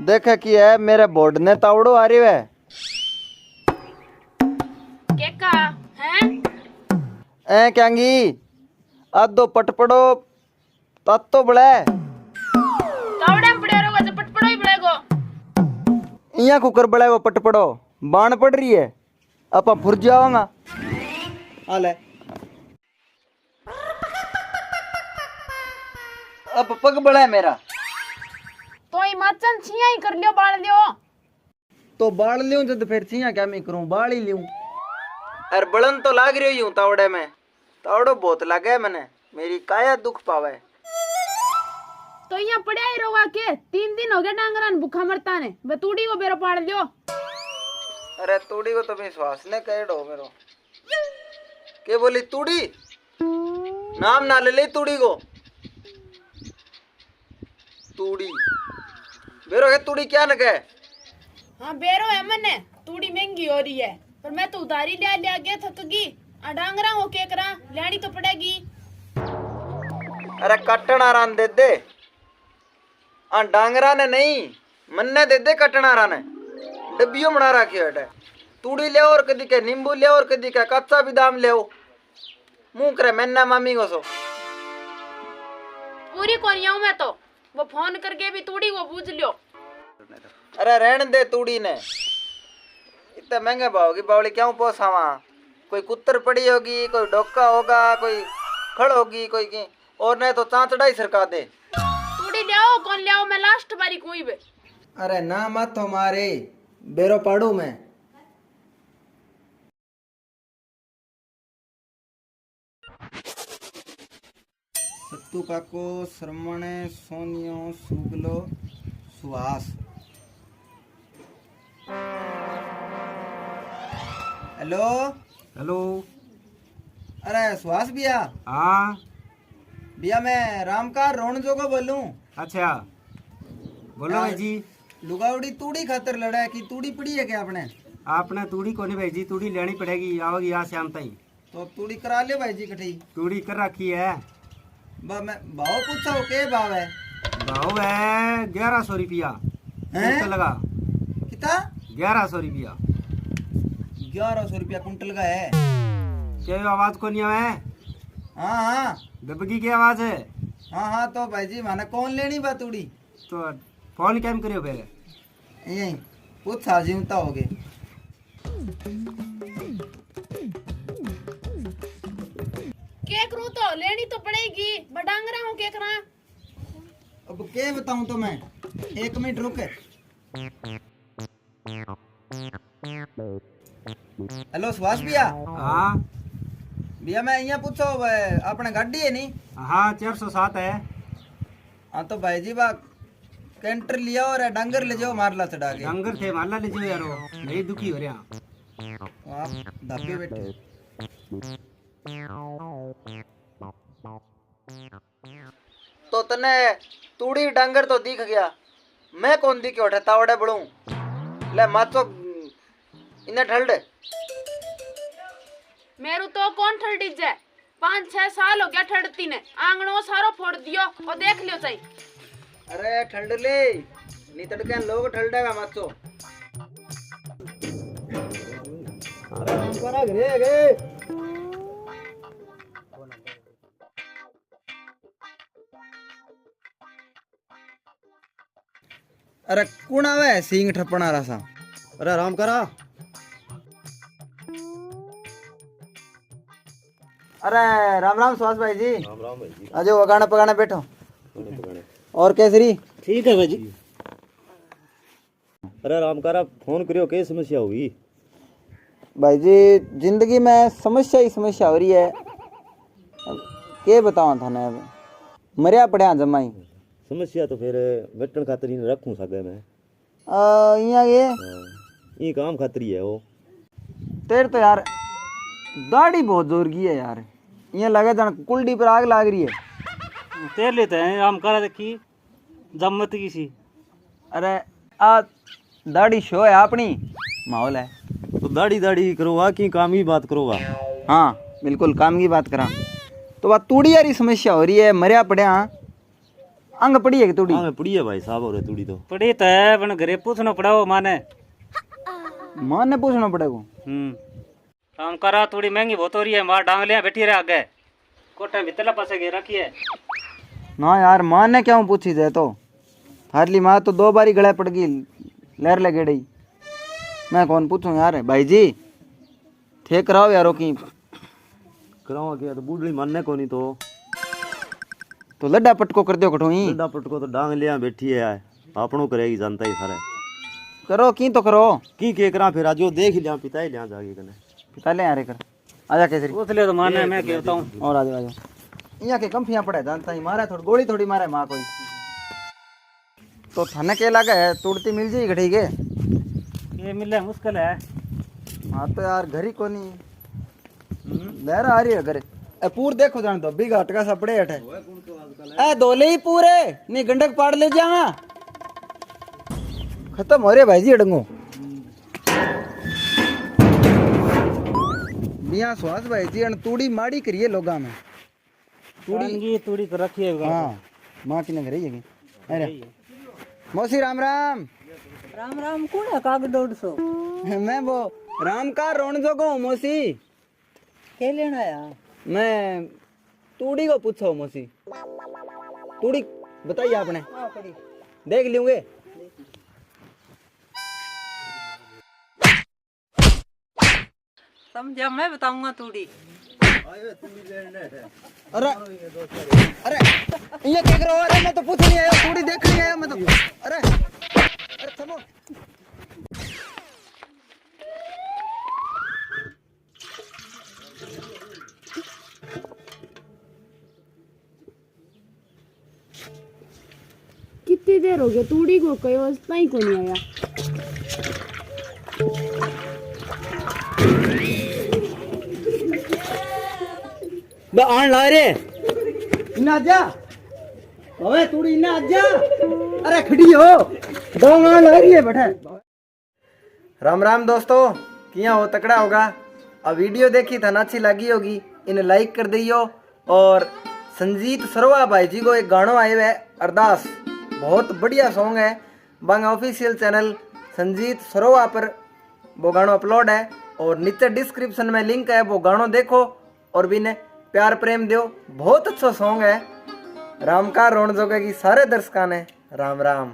देखे कि है मेरे बोर्ड ने तावड़ो आ रही है केका हैं ए क्यांगी अदो पटपड़ो तत्तो बड़े तावड़े में पड़े रहोगे तो पटपड़ो ही पड़ेगो। इया कुकर बड़े वो पटपड़ो बाण पड़ रही है अपा फुर जावांगा आले अब पग बड़ा है मेरा तो ही माचन छिया ही कर लियो बाल लियो। तो बाल लियो जब फिर छिया क्या मैं करूं बाल ही लियूं अरे बड़न तो लाग रही हूं तावड़े में तावड़ो बहुत लगे मैंने मेरी काया दुख पावे तो यहाँ पड़े ही रहोगा के 3 दिन हो गए डांगरान भूखा मरता ने बतूड़ी को बेरो पाड़ लियो। अरे तूड़ी को तो विश्वास ने कह मेरो के बोली तूड़ी नाम ना ले तूड़ी को तूड़ी बेरो है तूड़ी क्या लगे हाँ बेरो है मने तूड़ी महंगी हो रही है पर मैं तो उधारी ले गया थक गई आ डांगरा हो के करा लेनी तो पड़ेगी। अरे कटन आरान दे दे आ डांगरा ने नहीं मन्ने दे दे कटन आरान डब्बियों बना रखी है तूड़ी ले और कदी के नींबू ले और कदी के कच्चा बादाम ले मुंह करे मैंने मामी को सो पूरी कौन आऊं मैं तो वो फोन करके भी तूड़ी को पूछ लियो। अरे रहन दे तूड़ी ने इतने महंगे भाव की बावली क्यों पोसावा कोई कुत्तर पड़ी होगी कोई डोका होगा कोई खड़ होगी कोई की और नहीं तो चांचड़ा ही सरका दे तूड़ी ले आओ कौन ले आओ मैं लास्ट बारी कोई बे। अरे ना मत हमारे बेरो पाड़ू में सत्तू काको श्रमणे सोनियो सुगलो सुहास हेलो हेलो। अरे सुहास भैया हाँ भैया मैं रामकार रोण जोगो बोलूं। अच्छा बोलो भाई जी। लुगावड़ी तूड़ी खातर लड़ा है कि तूड़ी पड़ी है क्या आपने आपने तूड़ी को नहीं भाई जी तूड़ी लेनी पड़ेगी आओगी आज शाम तक। तो तूड़ी करा लियो भाई जी कठी तूड़ी कर रखी है मैं भाव पूछा हो के भाव है भाव है 1100 रुपया कुंटल लगा कितना 1100 रुपया 1100 रुपया कुंटल का है क्या आवाज को नहीं है हाँ हाँ दबगी की आवाज है हाँ हाँ तो भाई जी माने कौन लेनी बा तूड़ी तो फोन कैम करियो फिर यही पूछा जीवता हो गए के करूं तो लेनी तो पड़ेगी बडांगरा हूं के करा। अब क्या बताऊं तो मैं 1 मिनट रुक हेलो सुभाष भैया हाँ भैया मैं यहाँ पूछो अपने गाड़ी है नहीं हाँ 407 है। हाँ तो भाई जी बा कैंटर लिया और डंगर ले जाओ मारला चढ़ा के डंगर थे मारला ले जाओ यारो नहीं दुखी हो रहा आप धापे बैठे तो तने तूड़ी डंगर तो दिख गया मैं कौन दिखे उठे तावड़े बड़ू ले माचो इन्हें ठल्ड मेरू तो कौन ठंडी जाए 5-6 साल हो गया ठंडती ने आंगणो सारो फोड़ दियो और देख लियो सही। अरे ठंड ले नी तड़के लोग ठल्डेगा माचो अरे हम करा घरे गए अरे कौन आवे सींग ठपना रसा अरे आराम करा। अरे राम राम सुहास भाई जी राम राम भाई जी। आजो वगाना पगाना बैठो और कैसरी ठीक है भाई जी। अरे राम करा फोन करियो क्या समस्या हुई भाई जी जिंदगी में समस्या ही समस्या हो रही है के बताऊं थाने अब मरिया पड़िया जमाई समस्या तो फिर वेटन खातर ही रखूं सके मैं इया ये ये काम खातर ही है वो तेरे तो यार दाढ़ी बहुत जोर की है यार ये लगे जान कुल्डी पर आग लाग रही है तेर लेते हैं आम करा देखी जम्मत की सी। अरे आ दाढ़ी शो है अपनी माहौल है तो दाढ़ी दाढ़ी करोगा कि काम की बात करोगा। हाँ बिल्कुल काम की बात करा तो बात तूड़ी यारी समस्या हो रही है मरिया पड़िया अंग पड़ी है कि तूड़ी? हाँ मैं पड़ी है भाई साहब, और तूड़ी तो पड़ी तो है पण घरे पूछना पड़ा वो माने। मां ने पूछना पड़ेगा। काम करा थोड़ी महंगी बहुत हो रही है, मार डांग लिया बैठी रहे आगे कोटे भीतर पासे घेर रखी है। ना यार मां ने क्यों पूछी जाए तो हारली माँ तो 2 बारी गले पड़ गई लहर लगे गई। मैं कौन पूछूं यार भाई जी ठीक कराओ यारो की कराओ क्या तो बूढ़ी मानने को नहीं तो लड्डा पटको कर दो कठोई लड्डा पटको तो डांग लिया बैठी है आपनो करेगी जानता ही सारा करो की तो करो की के करा फिर आज देख लिया पिता ही लिया जाके कने पिता ले यारे कर आजा केसरी पूछ ले तो माने मैं कहता हूँ। और आजा आजा यहाँ के कंफियां पड़े जानता ही मारा थोड़ी गोली थोड़ी मारे माँ कोई तो थाने के लगा है तुड़ती मिल जाएगी घटी के ये मिलने मुश्किल है। हाँ तो यार घर ही को नहीं लहरा आ रही है घर पूर देखो जान दो बिगा अटका सा पड़े हटे ए दोले ही पूरे नहीं गंडक पाड़ ले जावा खत्म हो रे भाई जी अडंगो बिया स्वास भाई जी अन तूड़ी माड़ी करिए लोगा में तूड़ी तूड़ी कर रखी है। हाँ माँ की नगर है अरे मौसी राम राम राम राम कौन है काग 150 मैं वो राम का रोन जो को मौसी के लेना आया मैं तूड़ी को पूछो मौसी तूड़ी बताइए आपने देख लूंगे समझा मैं बताऊंगा तूड़ी अरे अरे ये क्या करो अरे मैं तो पूछ नहीं आया तूड़ी देख नहीं आया मैं तो अरे अरे थमो कितनी देर हो गई तूड़ी को कयो ताई को नहीं आया। बे आन ला रे इना आजा ओए तूड़ी इना आजा अरे खड़ी हो गांव आ ला रही है बैठे। राम राम दोस्तों किया हो तकड़ा होगा अब वीडियो देखी था ना अच्छी लगी होगी इन्हें लाइक कर दियो और संजीत सरवा भाई जी को एक गाना आए हुए अरदास बहुत बढ़िया सॉन्ग है बांग ऑफिशियल चैनल संजीत सरोवा पर वो गाना अपलोड है और नीचे डिस्क्रिप्शन में लिंक है वो गाना देखो और भी ने प्यार प्रेम दो बहुत अच्छा सॉन्ग है राम का रोण जोगे की सारे दर्शकों ने राम राम।